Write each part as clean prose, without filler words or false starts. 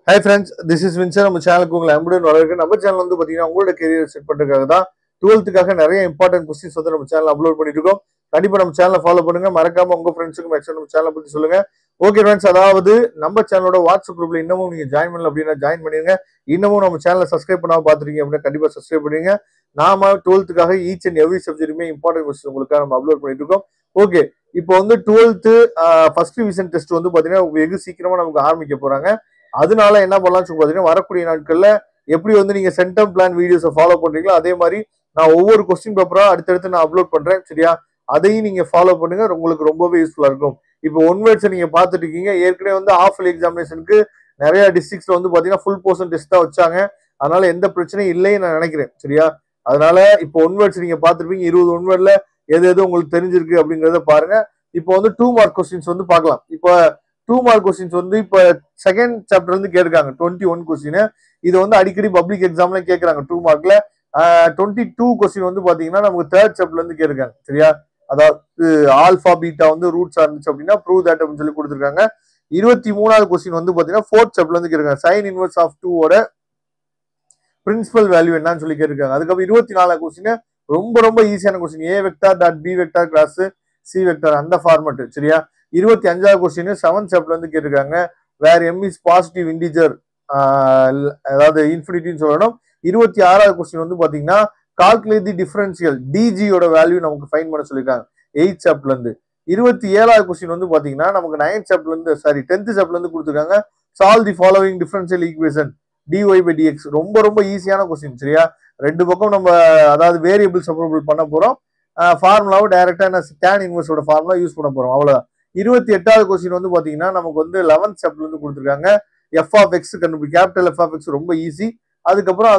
Hi friends, this is Vincent. நம்ம சேனலுக்கு உங்களை அன்புடன் வரவேற்கிறேன். நம்ம சேனல் வந்து பாத்தீங்கன்னா உங்களோட கெரியர் செட் பண்றதுக்காக தான் 12th நிறைய இம்பார்ட்டன்ட் கொஸ்டின்ஸ் வந்து நம்ம சேனல் அப்லோட் பண்ணிட்டு இருக்கோம். கண்டிப்பா நம்ம சேனலை ஃபாலோ பண்ணுங்க. மறக்காம உங்க ஃப்ரெண்ட்ஸுக்கு மேக்ஸிமம் நம்ம சேனலை பத்தி சொல்லுங்க. ஓகே ஃப்ரெண்ட்ஸ், அதாவது நம்ம சேனலோட வாட்ஸ்அப் குரூப்ல இன்னமும் நீங்க ஜாயின் பண்ணல அப்படின்னா ஜாயின் பண்ணிருங்க. இன்னமும் நம்ம சேனலை சப்ஸ்கிரைப் பண்ணாம பாத்துருக்கீங்க அப்படின்னா கண்டிப்பா சப்ஸ்கிரைப் பண்ணுங்க. நாம 12th ஈச் அண்ட் எவ்ரி சப்ஜெக்ட்டுமே இம்பார்ட்டன்ட் கொஸ்டின் உங்களுக்காக நம்ம அப்லோட் பண்ணிட்டு இருக்கோம். ஓகே, இப்போ வந்து 12th ஃபர்ஸ்ட் ரிவிஷன் டெஸ்ட் வந்து பாத்தீங்கன்னா வெகு சீக்கிரமா நமக்கு ஆரம்பிக்க போறாங்க. அதனால என்ன பண்ணலாம்னு சொல்லி பாத்தீங்கன்னா வரக்கூடிய நாட்கள்ல எப்படி வந்து நீங்க சென்டம் பிளான் வீடியோஸை ஃபாலோ பண்றீங்களோ அதே மாதிரி நான் ஒவ்வொரு கொஸ்டின் பேப்பரா அடுத்தடுத்து நான் அப்லோட் பண்றேன். சரியா? அதையும் நீங்க ஃபாலோ பண்ணுங்க, உங்களுக்கு ரொம்பவே யூஸ்ஃபுல்லா இருக்கும். இப்போ ஒன் வேர்ட்ஸ் நீங்க பாத்துட்டு இருக்கீங்க. ஏற்கனவே வந்து ஆஃப் எக்ஸாமினேஷனுக்கு நிறைய டிஸ்ட்ரிக்ட்ஸ்ல வந்து பாத்தீங்கன்னா ஃபுல் போர்ஷன் டெஸ்ட் தான் வச்சாங்க. அதனால எந்த பிரச்சனையும் இல்லைன்னு நான் நினைக்கிறேன். சரியா? அதனால இப்போ ஒன் வேர்ட்ஸ் நீங்க பாத்துருப்பீங்க. 20 ஒன் வேர்ட்ல எது எது உங்களுக்கு தெரிஞ்சிருக்கு அப்படிங்கறத பாருங்க. இப்போ வந்து 2 மார்க் கொஸ்டின்ஸ் வந்து பார்க்கலாம். இப்போ 2 மார்க் கொஸ்டின்ஸ் வந்து இப்போ செகண்ட் சாப்டர்ல இருந்து கேட்கறாங்க 21 கொஸ்டின். இது வந்து அடிக்கடி பப்ளிக் எக்ஸாம்ல கேட்கறாங்க 2 மார்க்ல. 22 கொஸ்டின் வந்து பாத்தீங்கன்னா நமக்கு தேர்ட் சாப்டர்ல இருந்து கேட்கறாங்க. சரியா? அதாவது ஆல்பா பீட்டா வந்து ரூட்ஸ் இருந்துச்சு அப்படின்னா ப்ரூவ் தட் அப்படின்னு சொல்லி கொடுத்துருக்காங்க. 23வது கொஸ்டின் வந்து பாத்தீங்கன்னா ஃபோர்த் சாப்டர்ல இருந்து கேட்கறாங்க. சைன் இன்வர்ஸ் ஆஃப் 2 ஓட பிரின்சிபல் வேல்யூ என்னன்னு சொல்லி கேட்டிருக்காங்க. அதுக்கப்புறம் 24வது கொஸ்டின் ரொம்ப ரொம்ப ஈஸியான question. A vector dot B vector cross C vector அந்த ஃபார்மட். சரியா? 25வது கொஸ்டின் 7th சாப்டர்ல இருந்து கேட்டிருக்காங்க. Where M is positive integer, அதாவது இன்ஃபினிட்டின்னு சொல்லணும். 26வது கொஸ்டின் வந்து பாத்தீங்கன்னா கால்குலேட் தி டிஃபரன்ஷியல் டிஜியோட வேல்யூ நமக்கு ஃபைண்ட் பண்ண சொல்லியிருக்காங்க 8th சாப்டர்ல இருந்து. 27வது கொஸ்டின் வந்து பாத்தீங்கன்னா நமக்கு 9th சாப்டர்ல இருந்து 10th சாப்டர்ல இருந்து கொடுத்துருக்காங்க. Solve the following differential equation dy by dx. ரொம்ப ரொம்ப ஈஸியான கொஸ்டின். சரியா? ரெண்டு பக்கம் நம்ம அதாவது வேரியபிள் செப்பரபிள் பண்ண போறோம். ஃபார்முலாவை டைரக்டா என்ன tan இன்வர்ஸோட ஃபார்முலா யூஸ் பண்ண போறோம். அவ்வளவுதான். 28வது கொஸ்டின் வந்து பாத்தீங்கன்னா நமக்கு வந்து 11th சாப்டர்ல இருந்து கொடுத்துருக்காங்க. எஃப் ஆஃப் எக்ஸ் கண்டுபிடி, கேபிட்டல் எஃப் ஆஃப் எக்ஸ் ரொம்ப ஈஸி. அதுக்கப்புறம்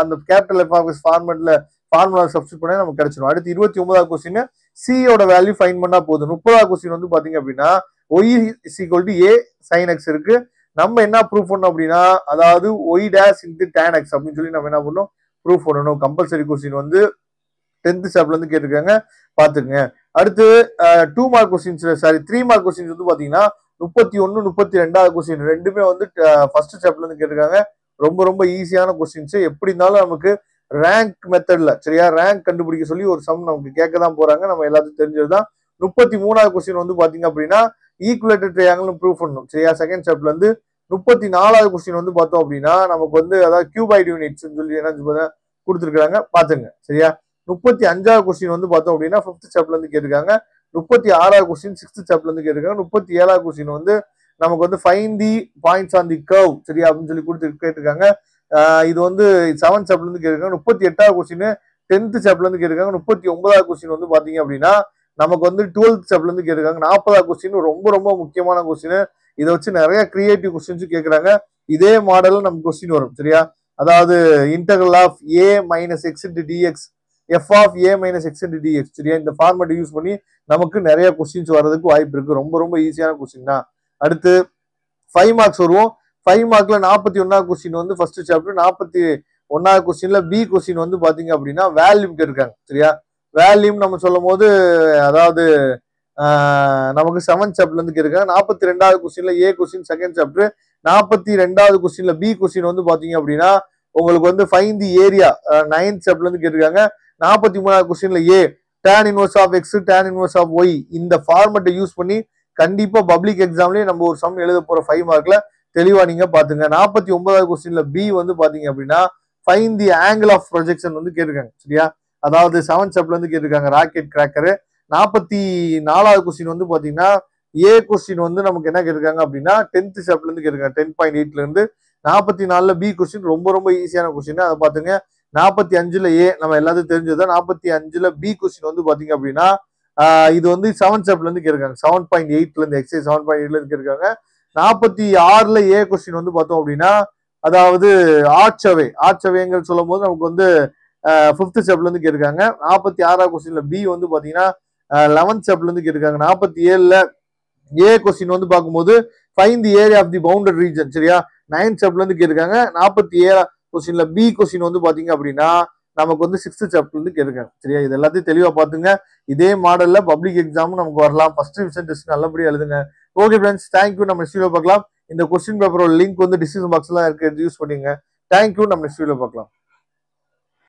அந்த கேபிட்டல் எஃப் ஆஃப் எக்ஸ் ஃபார்மேட்ல ஃபார்முலா சப்ஸ்டிட் பண்ணா நமக்கு கிடைச்சிடும். அடுத்து 29வது கொஸ்டின் சியோட வேல்யூ ஃபைண்ட் பண்ணா போதும். 30வது கொஸ்டின் வந்து பாத்தீங்க அப்படின்னா Y is equal to A sine X இருக்கு. நம்ம என்ன ப்ரூஃப் பண்ணணும் அப்படின்னா அதாவது Y dash into tan x அப்படின்னு சொல்லி நம்ம என்ன பண்ணணும் ப்ரூஃப் பண்ணணும். கம்பல்சரி கொஸ்டின் வந்து 10th சாப்டர்ல இருந்து கேட்டிருக்காங்க, பாத்துக்கங்க. அடுத்து 2 mark questions, sorry 3 mark questions வந்து பாத்தீங்கன்னா 31 32வது கொஸ்டின் ரெண்டுமே வந்து ஃபர்ஸ்ட் சாப்டர்ல இருந்து கேட்டிருக்காங்க. ரொம்ப ரொம்ப ஈஸியான கொஸ்டின்ஸ். எப்படி இருந்தாலும் நமக்கு ரேங்க் மெத்தட்ல சரியா ரேங்க் கண்டுபிடிக்க சொல்லி ஒரு சம் நமக்கு கேட்க தான் போறாங்க. நம்ம எல்லாத்துக்கும் தெரிஞ்சதுதான். 33வது கொஸ்டின் வந்து பாத்தீங்க அப்படின்னா ஈக்குவலேட்டர் ட்ரையாங்கிள் ப்ரூவ் பண்ணணும். சரியா? செகண்ட் சாப்டர்ல இருந்து. 34வது கொஸ்டின் வந்து பார்த்தோம் அப்படின்னா நமக்கு வந்து அதாவது கியூபாய்டு யூனிட்ஸ் சொல்லி என்ன கொடுத்துருக்காங்க, பாத்துங்க. சரியா? 35வது கொஸ்டின் வந்து பார்த்தோம் அப்படின்னா 5th சாப்டர்ல இருந்து கேட்டிருக்காங்க. 36வது கொஸ்டின் 6th சாப்டர்ல இருந்து கேட்டிருக்காங்க. 37வது கொஸ்டின் வந்து நமக்கு வந்து find the points on the curve. சரியா? அப்படின்னு சொல்லி கேட்டிருக்காங்க. இது வந்து 7th சாப்டர்ல இருந்து கேட்டிருக்காங்க. 38வது கொஸ்டின் 10th சாப்டர்ல இருந்து கேட்டிருக்காங்க. 39வது கொஸ்டின் வந்து பாத்தீங்க அப்படின்னா நமக்கு வந்து 12th சாப்டர்ல இருந்து கேட்டிருக்காங்க. 40வது கொஸ்டின் ரொம்ப ரொம்ப முக்கியமான கொஸ்டின். இதை வச்சு நிறைய கிரியேட்டிவ் கொஸ்டின்ஸ் கேட்கறாங்க. இதே மாடல்ல நமக்கு கொஸ்டின் வரும். சரியா? அதாவது integral of a minus x into dx, f of a minus x into dx. சரியா? இந்த ஃபார்மேட் யூஸ் பண்ணி நமக்கு நிறைய கொஸ்டின்ஸ் வர்றதுக்கு வாய்ப்பு இருக்கு. ரொம்ப ரொம்ப ஈஸியான கொஸ்டின் தான். அடுத்து 5 மார்க்ஸ் வருவோம். 5 மார்க்ல 41வது கொஸ்டின் வந்து ஃபர்ஸ்ட் சாப்டர். 41வது கொஸ்டின்ல பி கொஸ்டின் வந்து பாத்தீங்க அப்படின்னா வேல்யூம் கேட்டிருக்காங்க. சரியா? வேல்யூம் நம்ம சொல்லும் போது அதாவது நமக்கு 7th சாப்டர்ல இருந்து கேட்டிருக்காங்க. 42வது கொஸ்டின்ல ஏ கொஸ்டின் செகண்ட் சாப்டர். 42வது கொஸ்டின்ல பி கொஸ்டின் வந்து பாத்தீங்க அப்படின்னா உங்களுக்கு வந்து ஃபைண்ட் தி ஏரியா 9th சாப்டர்ல இருந்து கேட்டிருக்காங்க. 43வது கொஸ்டின்ல a tan inverse of x tan inverse of y இந்த ஃபார்மேட்டை யூஸ் பண்ணி கண்டிப்பா பப்ளிக் எக்ஸாம்லயே நம்ம ஒரு சம் எழுத போற 5 மார்க்ல தெளிவா நீங்க பாத்துங்க. 49வது கொஸ்டின்ல பி வந்து பாத்தீங்க அப்படின்னா find the angle of projection வந்து கேட்டிருக்காங்க. சரியா? அதாவது 7th சாப்டர்ல இருந்து கேட்டிருக்காங்க ராக்கெட் கிராக்கர். 44வது கொஸ்டின் வந்து பாத்தீங்கன்னா ஏ கொஸ்டின் வந்து நமக்கு என்ன கேட்டிருக்காங்க அப்படின்னா 10th சாப்டர்ல இருந்து கேட்டிருக்காங்க 10.8ல இருந்து. 44ல பி கொஸ்டின் ரொம்ப ரொம்ப ஈஸியான கொஸ்டின், அதை பாத்துங்க. 45ல ஏ நம்ம எல்லாத்துக்கும் தெரிஞ்சதுதான். 45ல பி கொஸ்டின் வந்து பாத்தீங்க அப்படின்னா இது வந்து 7th சாப்டர்ல இருந்து கேட்டிருக்காங்க. 7.8ல இருந்து எக்ஸைஸ் 7.8ல இருந்து கேட்டிருக்காங்க. 46ல ஏ கொஸ்டின் வந்து பார்த்தோம் அப்படின்னா அதாவது ஆர்ச்சவேங்கிற சொல்லும் போது நமக்கு வந்து 5th சாப்டர்ல இருந்து கேட்டிருக்காங்க. 46வது கொஸ்டின்ல பி வந்து பாத்தீங்கன்னா 11th சாப்டர்ல இருந்து கேட்டிருக்காங்க. 47ல ஏ கொஸ்டின் வந்து பார்க்கும்போது find the area of the bounded region. சரியா? 9th சாப்டர்ல இருந்து கேட்டிருக்காங்க. 47வது கொஸ்டின்ல பி கொஸ்டின் வந்து பாத்தீங்க அப்படின்னா நமக்கு வந்து 6th சாப்டர்ல இருந்து கேட்டிருக்காங்க. சரியா? இது எல்லாத்தையும் தெளிவா பாத்துங்க. இதே மாடல்ல பப்ளிக் எக்ஸாமும் நமக்கு வரலாம். ஃபர்ஸ்ட் ரிவிஷன் டெஸ்ட் நல்லபடியா எழுதுங்க. Okay friends, thank you. நம்ம நெக்ஸ்ட் வீடியோ பார்க்கலாம். இந்த கொஸ்டின் பேப்பரோட லிங்க் வந்து டிஸ்கிரிப்ஷன் பாக்ஸ்ல இருக்கு, யூஸ் பண்ணுங்க. தேங்க்யூ. நம்ம நெக்ஸ்ட் வீடியோல பார்க்கலாம்.